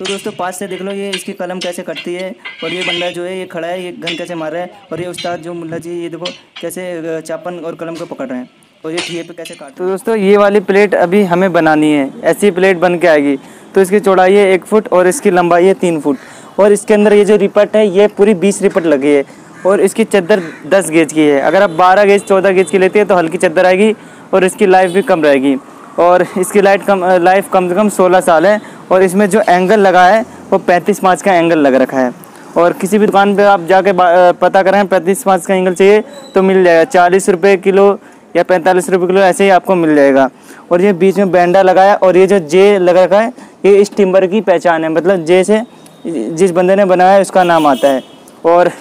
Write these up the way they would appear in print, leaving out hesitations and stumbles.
तो दोस्तों पास से देख लो ये इसकी कलम कैसे कटती है। और ये बंदा जो है ये खड़ा है, ये गन कैसे मार रहा है। और ये उस्ताद जो मुल्ला जी, ये देखो कैसे चापन और कलम को पकड़ रहे हैं और ये ठिए पे कैसे काट। तो दोस्तों ये वाली प्लेट अभी हमें बनानी है, ऐसी प्लेट बन के आएगी। तो इसकी चौड़ाई है 1 फुट और इसकी लंबाई है 3 फुट। और इसके अंदर ये जो रिपट है ये पूरी 20 रिपट लगी है। और इसकी चद्दर 10 गेज की है। अगर आप 12 गेज 14 गेज की लेते हैं तो हल्की चद्दर आएगी और इसकी लाइफ भी कम रहेगी। और इसकी लाइफ कम से कम 16 साल है। और इसमें जो एंगल लगा है वो 35 का एंगल लग रखा है। और किसी भी दुकान पे आप जाके पता करें 35 का एंगल चाहिए तो मिल जाएगा। 40 रुपये किलो या 45 रुपये किलो ऐसे ही आपको मिल जाएगा। और ये बीच में बैंडा लगाया और ये जो जे लगा रखा है ये इस टिम्बर की पहचान है, मतलब जे से जिस बंदे ने बनाया है उसका नाम आता है। और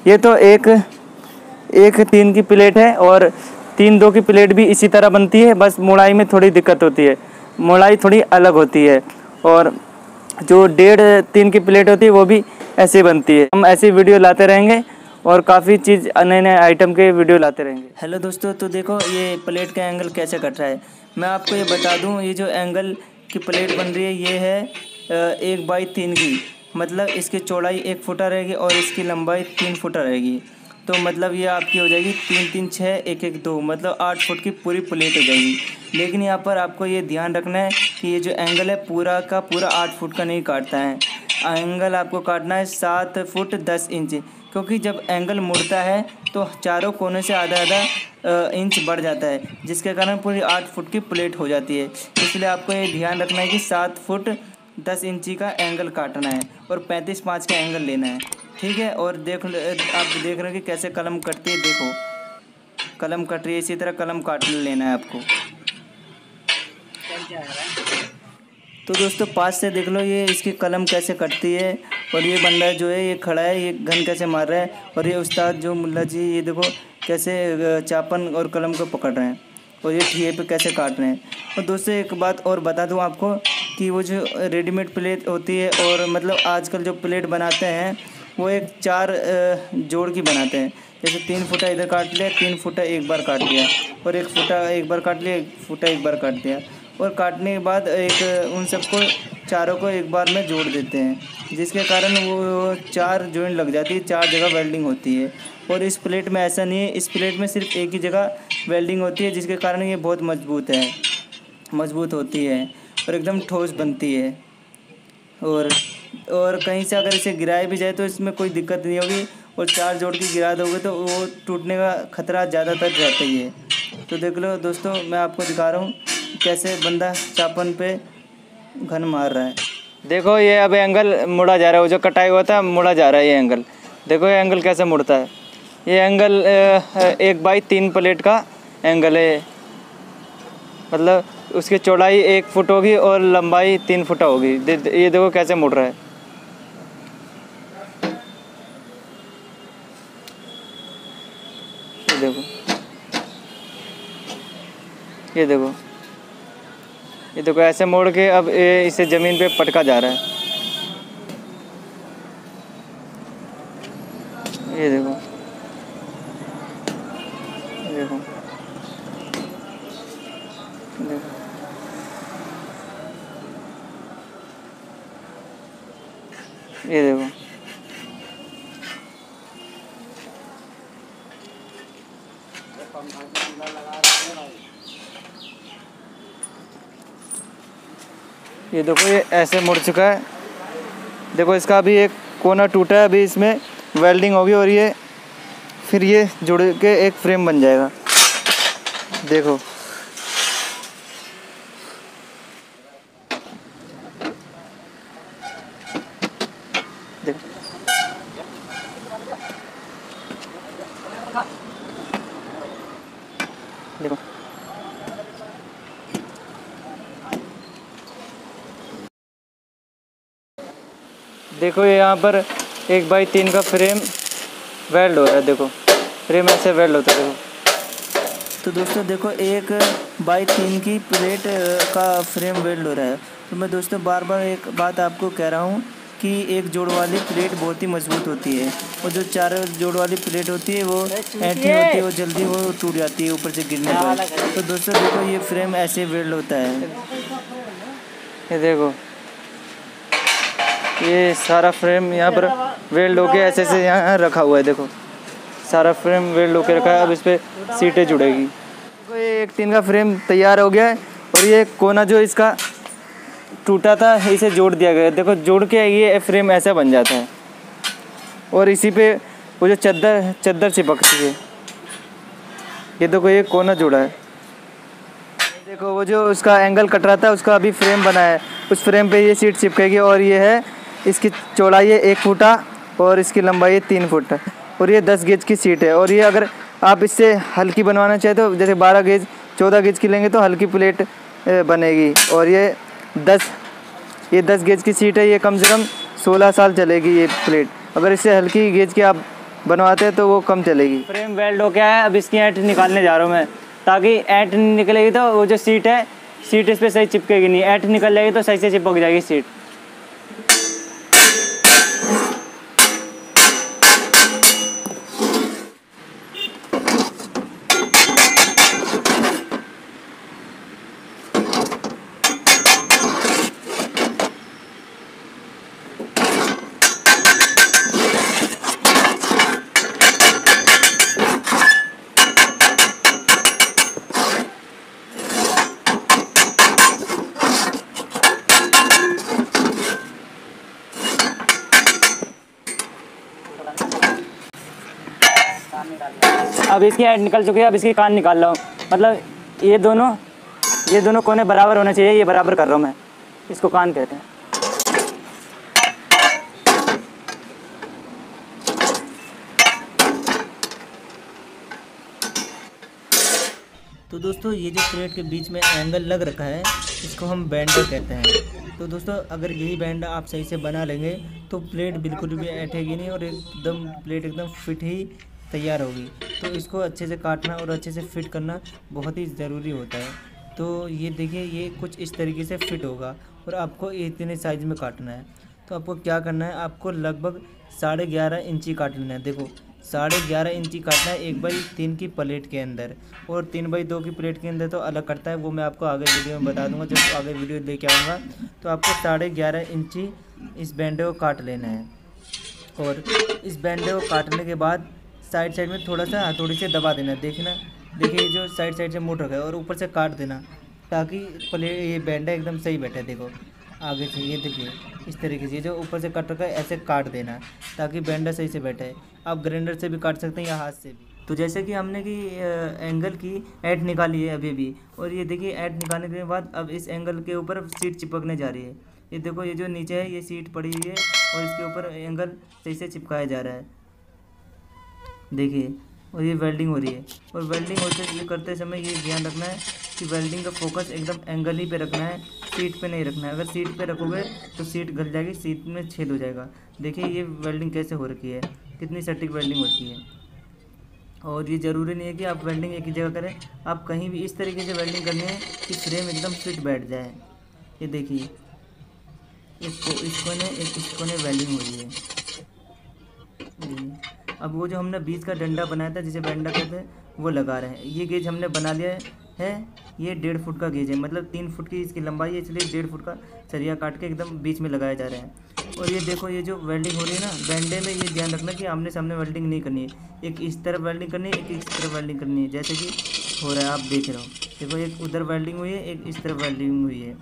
ये तो एक 3 की प्लेट है और 3-2 की प्लेट भी इसी तरह बनती है, बस मोड़ाई में थोड़ी दिक्कत होती है, मोड़ाई थोड़ी अलग होती है। और जो 1.5-3 की प्लेट होती है वो भी ऐसे बनती है। हम ऐसी वीडियो लाते रहेंगे और काफ़ी चीज़ नए नए आइटम के वीडियो लाते रहेंगे। हेलो दोस्तों, तो देखो ये प्लेट का एंगल कैसे कट रहा है। मैं आपको ये बता दूं, ये जो एंगल की प्लेट बन रही है ये है 1/3 की, मतलब इसकी चौड़ाई 1 फुटा रहेगी और इसकी लंबाई 3 फुटा रहेगी। तो मतलब ये आपकी हो जाएगी 3-3 6 1-1 2, मतलब 8 फुट की पूरी प्लेट हो जाएगी। लेकिन यहाँ पर आपको ये ध्यान रखना है कि ये जो एंगल है पूरा का पूरा 8 फुट का नहीं काटता है। एंगल आपको काटना है 7 फुट 10 इंच, क्योंकि जब एंगल मुड़ता है तो चारों कोने से आधा इंच बढ़ जाता है, जिसके कारण पूरी 8 फुट की प्लेट हो जाती है। इसलिए आपको ये ध्यान रखना है कि 7 फुट 10 इंची का एंगल काटना है और 35.5 का एंगल लेना है, ठीक है। और आप देख रहे हो कि कैसे कलम कटती है, देखो कलम कट रही है, इसी तरह कलम काट लेना है आपको। तो दोस्तों पास से देख लो ये इसकी कलम कैसे कटती है। और ये बंदा जो है ये खड़ा है, ये गन कैसे मार रहा है। और ये उस्ताद जो मुल्ला जी, ये देखो कैसे चापन और कलम को पकड़ रहे हैं और ये ठिए पे कैसे काट रहे हैं। और दोस्तों एक बात और बता दूं आपको कि वो जो रेडीमेड प्लेट होती है और मतलब आजकल जो प्लेट बनाते हैं वो एक 4 जोड़ की बनाते हैं। जैसे 3 फुटा इधर काट लिया, 3 फुटा एक बार काट लिया, और 1 फुटा एक बार काट लिया, 1 फुटा एक बार काट दिया। और काटने के बाद उन सबको चारों को एक बार में जोड़ देते हैं, जिसके कारण वो 4 जॉइंट लग जाती है, 4 जगह वेल्डिंग होती है। और इस प्लेट में ऐसा नहीं है, इस प्लेट में सिर्फ एक ही जगह वेल्डिंग होती है, जिसके कारण ये बहुत मजबूत होती है और एकदम ठोस बनती है। और कहीं से अगर इसे गिराया भी जाए तो इसमें कोई दिक्कत नहीं होगी। और 4 जोड़ की गिरा दोगे तो वो टूटने का खतरा ज़्यादातर रहता ही है। तो देख लो दोस्तों, मैं आपको दिखा रहा हूँ कैसे बंदा चापन पे घन मार रहा है। देखो ये अब एंगल मुड़ा जा रहा है, वो जो कटाई हुआ था मुड़ा जा रहा है ये एंगल। देखो ये एंगल कैसे मुड़ता है। ये एंगल 1/3 प्लेट का एंगल है, मतलब उसकी चौड़ाई 1 फुट होगी और लंबाई 3 फुट होगी। ये देखो कैसे मुड़ रहा है। ये देखो ऐसे मोड़ के अब इसे ज़मीन पे पटका जा रहा है। ये देखो देखो देखो ये देखो। ये देखो ये ऐसे मुड़ चुका है। देखो इसका अभी एक कोना टूटा है, अभी इसमें वेल्डिंग होगी और ये फिर ये जुड़ के एक फ्रेम बन जाएगा। देखो देखो देखो देखो ये यहाँ पर 1/3 का फ्रेम वेल्ड हो रहा है। देखो फ्रेम ऐसे वेल्ड होता है। देखो तो दोस्तों देखो 1/3 की प्लेट का फ्रेम वेल्ड हो रहा है। तो मैं दोस्तों बार बार एक बात आपको कह रहा हूँ कि एक जोड़ वाली प्लेट बहुत ही मजबूत होती है, और जो 4 जोड़ वाली प्लेट होती है वो ऐंठी होती है, वो जल्दी वो टूट जाती है ऊपर से गिरने पर। तो दोस्तों देखो ये फ्रेम ऐसे वेल्ड होता है। ये देखो ये सारा फ्रेम यहाँ पर वेल्ड होके ऐसे ऐसे यहाँ रखा हुआ है। देखो सारा फ्रेम वेल्ड होके रखा है। अब इस पर सीटें जुड़ेगी। देखो ये एक टीन का फ्रेम तैयार हो गया है और ये कोना जो इसका टूटा था इसे जोड़ दिया गया है। देखो जोड़ के ये फ्रेम ऐसा बन जाता है और इसी पे वो जो चद्दर चिपकती है। ये देखो ये कोना जुड़ा है। देखो वो जो उसका एंगल कट रहा था उसका अभी फ्रेम बना है, उस फ्रेम पे ये सीट चिपकेगी। और ये है इसकी चौड़ाई है 1 फुटा और इसकी लंबाई है 3 फुट और ये 10 गेज की सीट है। और ये अगर आप इससे हल्की बनवाना चाहे तो जैसे 12 गेज 14 गेज की लेंगे तो हल्की प्लेट बनेगी। और ये 10 गेज की सीट है। ये कम से कम 16 साल चलेगी ये प्लेट। अगर इससे हल्की गेज की आप बनवाते हैं तो वो कम चलेगी। फ्रेम वेल्ड हो गया है। अब इसकी ऐंठ निकालने जा रहा हूँ मैं, ताकि ऐंठ नहीं निकलेगी तो वो जो सीट है सीट इस पर सही चिपकेगी नहीं। ऐंठ निकल जाएगी तो सही से चिपक जाएगी सीट। अब इसकी ऐड निकल चुकी है। अब इसकी कान निकाल रहा हूँ। मतलब ये दोनों कोने बराबर होने चाहिए। ये बराबर कर रहा हूँ मैं, इसको कान कहते हैं। तो दोस्तों ये जो प्लेट के बीच में एंगल लग रखा है इसको हम बेंडर कहते हैं। तो दोस्तों अगर यही बेंडर आप सही से बना लेंगे तो प्लेट बिल्कुल भी ऐंठेगी नहीं और एकदम प्लेट एकदम फिट ही तैयार होगी। तो इसको अच्छे से काटना और अच्छे से फिट करना बहुत ही ज़रूरी होता है। तो ये देखिए ये कुछ इस तरीके से फिट होगा और आपको इतने साइज़ में काटना है। तो आपको क्या करना है, आपको लगभग 11.5 इंची काट लेना है। देखो 11.5 इंची काटना है 1/3 की प्लेट के अंदर। और 3/2 की प्लेट के अंदर तो अलग कटता है, वो मैं आपको आगे वीडियो में बता दूंगा। जब आगे वीडियो लेके आऊँगा तो आपको 11.5 इंची इस बैंडे को काट लेना है। और इस बैंडे को काटने के बाद साइड में थोड़ा सा हथौड़ी से दबा देना। देखिए जो साइड से मोड़ रखा है और ऊपर से काट देना ताकि ये बैंडा एकदम सही बैठे। देखो आगे से ये देखिए इस तरीके से जो ऊपर से कट रखा है ऐसे काट देना ताकि बैंडा सही से बैठे। आप ग्राइंडर से भी काट सकते हैं या हाथ से भी। तो जैसे कि हमने कि एंगल की ऐंठ निकाली है अभी भी। और ये देखिए ऐंठ निकालने के बाद अब इस एंगल के ऊपर सीट चिपकने जा रही है। ये देखो ये जो नीचे है ये सीट पड़ी हुई है और इसके ऊपर एंगल सही से चिपकाया जा रहा है। देखिए और ये वेल्डिंग हो रही है। और वेल्डिंग होते करते समय ये ध्यान रखना है कि वेल्डिंग का फोकस एकदम एंगल ही पे रखना है, सीट पे नहीं रखना है। अगर सीट पे रखोगे तो सीट गल जाएगी, सीट में छेद हो जाएगा। देखिए ये वेल्डिंग कैसे हो रखी है, कितनी सटीक वेल्डिंग होती है। और ये ज़रूरी नहीं है कि आप वेल्डिंग एक ही जगह करें, आप कहीं भी इस तरीके से वेल्डिंग करनी है कि फ्रेम एकदम फिट बैठ जाए। ये देखिए इस कोने वेल्डिंग हो रही है। अब वो जो हमने बीच का डंडा बनाया था जिसे बेंडा कहते हैं वो लगा रहे हैं। ये गेज हमने बना लिया है। ये 1.5 फुट का गेज है, मतलब 3 फुट की इसकी लंबाई है, इसलिए 1.5 फुट का सरिया काट के एकदम बीच में लगाया जा रहा है। और ये देखो ये जो वेल्डिंग हो रही है ना बेंडे में, ये ध्यान रखना कि आमने सामने वेल्डिंग नहीं करनी है। एक इस तरफ वेल्डिंग करनी है, एक इस तरफ वेल्डिंग करनी है, जैसे कि हो रहा है आप देख रहे हो। देखो एक उधर वेल्डिंग हुई है, एक इस तरफ वेल्डिंग हुई है।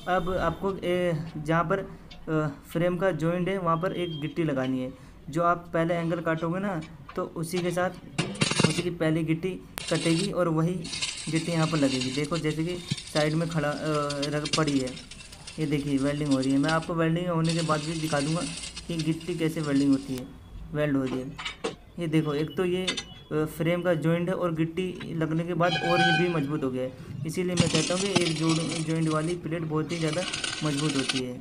अब आपको जहाँ पर फ्रेम का जॉइंट है वहाँ पर एक गिट्टी लगानी है। जो आप पहले एंगल काटोगे ना तो उसी के साथ उसी की पहली गिट्टी कटेगी और वही गिट्टी यहाँ पर लगेगी। देखो जैसे कि साइड में खड़ा पड़ी है। ये देखिए वेल्डिंग हो रही है। मैं आपको वेल्डिंग होने के बाद भी दिखा दूँगा कि गिट्टी कैसे वेल्डिंग होती है, वेल्ड हो रही है। ये देखो एक तो ये फ्रेम का जॉइंट है और गिट्टी लगने के बाद और भी मजबूत हो गया है। इसीलिए मैं कहता हूँ कि एक जॉइंट वाली प्लेट बहुत ही ज़्यादा मजबूत होती है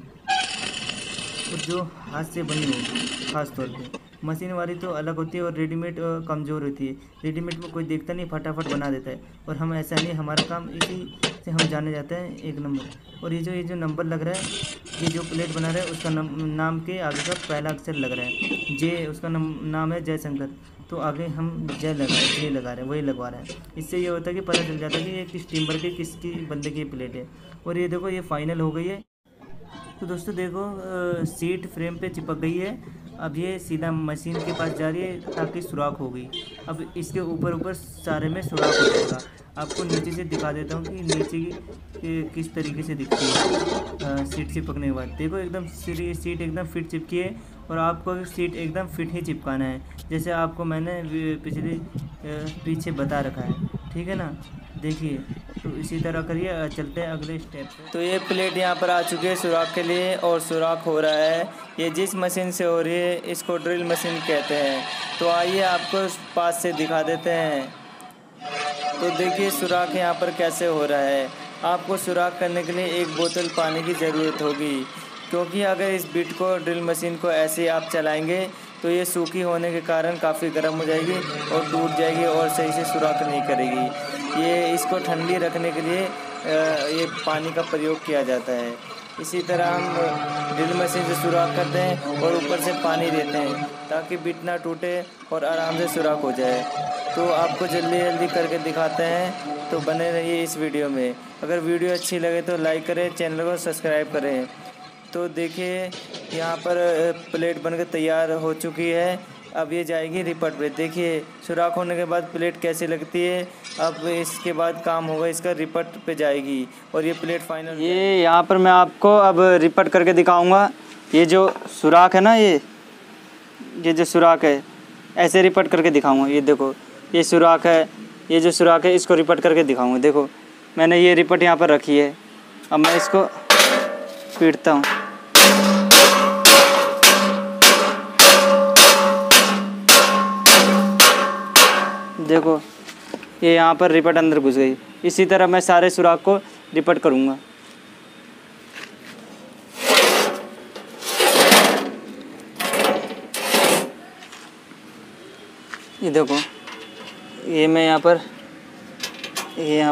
और जो हाथ से बनी हो खास तौर पे। मशीन वाली तो अलग होती है और रेडीमेड कमज़ोर होती है। रेडीमेड में कोई देखता नहीं, फटाफट बना देता है। और हम ऐसा नहीं, हमारा काम इसी से हम जाने जाते हैं 1 नंबर। और ये जो नंबर लग रहा है, ये जो प्लेट बना रहा है उसका नाम के आगे का पहला अक्षर लग रहा है जे। उसका नाम है जयशंकर, तो आगे हम जे लगा रहे हैं, वही लगवा रहे हैं। इससे ये होता है कि पता चल जाता है कि ये किस टीम पर के किसकी बंदे की प्लेट है। और ये देखो ये फाइनल हो गई है। तो दोस्तों देखो सीट फ्रेम पे चिपक गई है। अब ये सीधा मशीन के पास जा रही है ताकि सुराख हो गई। अब इसके ऊपर ऊपर सारे में सुराख हो जाएगा। आपको नीचे से दिखा देता हूँ कि नीचे की किस तरीके से दिखती है सीट चिपकने के बाद। देखो एकदम सीट एकदम फिट चिपकी है और आपको सीट एकदम फिट ही चिपकाना है, जैसे आपको मैंने पीछे बता रखा है। ठीक है ना, देखिए तो इसी तरह करिए। चलते हैं अगले स्टेप पे। तो ये प्लेट यहाँ पर आ चुकी है सुराख के लिए और सुराख हो रहा है। ये जिस मशीन से हो रही है इसको ड्रिल मशीन कहते हैं। तो आइए आपको पास से दिखा देते हैं। तो देखिए सुराख यहाँ पर कैसे हो रहा है। आपको सुराख करने के लिए एक बोतल पानी की ज़रूरत होगी, क्योंकि अगर इस बिट को ड्रिल मशीन को ऐसे आप चलाएंगे तो ये सूखी होने के कारण काफ़ी गर्म हो जाएगी और टूट जाएगी और सही से सुराख नहीं करेगी। ये इसको ठंडी रखने के लिए ये पानी का प्रयोग किया जाता है। इसी तरह हम ड्रिल मशीन से सुराख करते हैं और ऊपर से पानी देते हैं ताकि बिट ना टूटे और आराम से सुराख हो जाए। तो आपको जल्दी जल्दी करके दिखाते हैं, तो बने रहिए इस वीडियो में। अगर वीडियो अच्छी लगे तो लाइक करें, चैनल को सब्सक्राइब करें। तो देखिए यहाँ पर प्लेट बनकर तैयार हो चुकी है। अब ये जाएगी रिपट पे। देखिए सुराख होने के बाद प्लेट कैसी लगती है। अब इसके बाद काम होगा इसका, रिपट पे जाएगी और ये प्लेट फाइनल। ये यहाँ पर मैं आपको अब रिपट करके दिखाऊंगा। ये जो सुराख है ना, ये जो सुराख है ऐसे रिपट करके दिखाऊंगा। ये देखो ये सुराख है, ये जो सुराख है इसको रिपट करके दिखाऊंगा। देखो मैंने ये रिपट यहाँ पर रखी है। अब मैं इसको पीटता हूँ। देखो ये यहाँ पर रिपट अंदर घुस गई। इसी तरह मैं सारे सुराख को रिपट करूँगा। ये देखो ये मैं यहाँ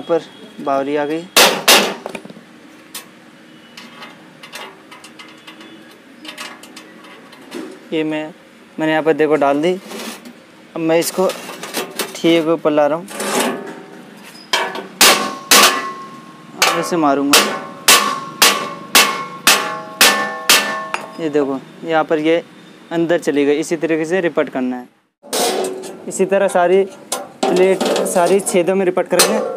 पर बावरी आ गई। ये मैंने यहाँ पर देखो डाल दी। अब मैं इसको ठीक ऊपर ला रहा हूँ, ऐसे मारूंगा। ये देखो यहाँ पर ये अंदर चली गई। इसी तरीके से रिपट करना है। इसी तरह सारी प्लेट सारी छेदों में रिपट करेंगे।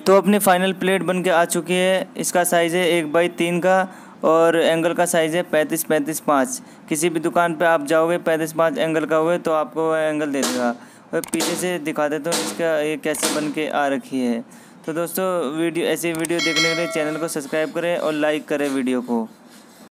तो अपनी फाइनल प्लेट बन के आ चुकी है। इसका साइज़ है 1/3 का और एंगल का साइज़ है 35-35-5। किसी भी दुकान पे आप जाओगे 35-5 एंगल का हुए तो आपको एंगल दे देगा। और पीछे से दिखा देता हूँ इसका ये कैसे बन के आ रखी है। तो दोस्तों ऐसी वीडियो देखने के लिए चैनल को सब्सक्राइब करें और लाइक करें वीडियो को।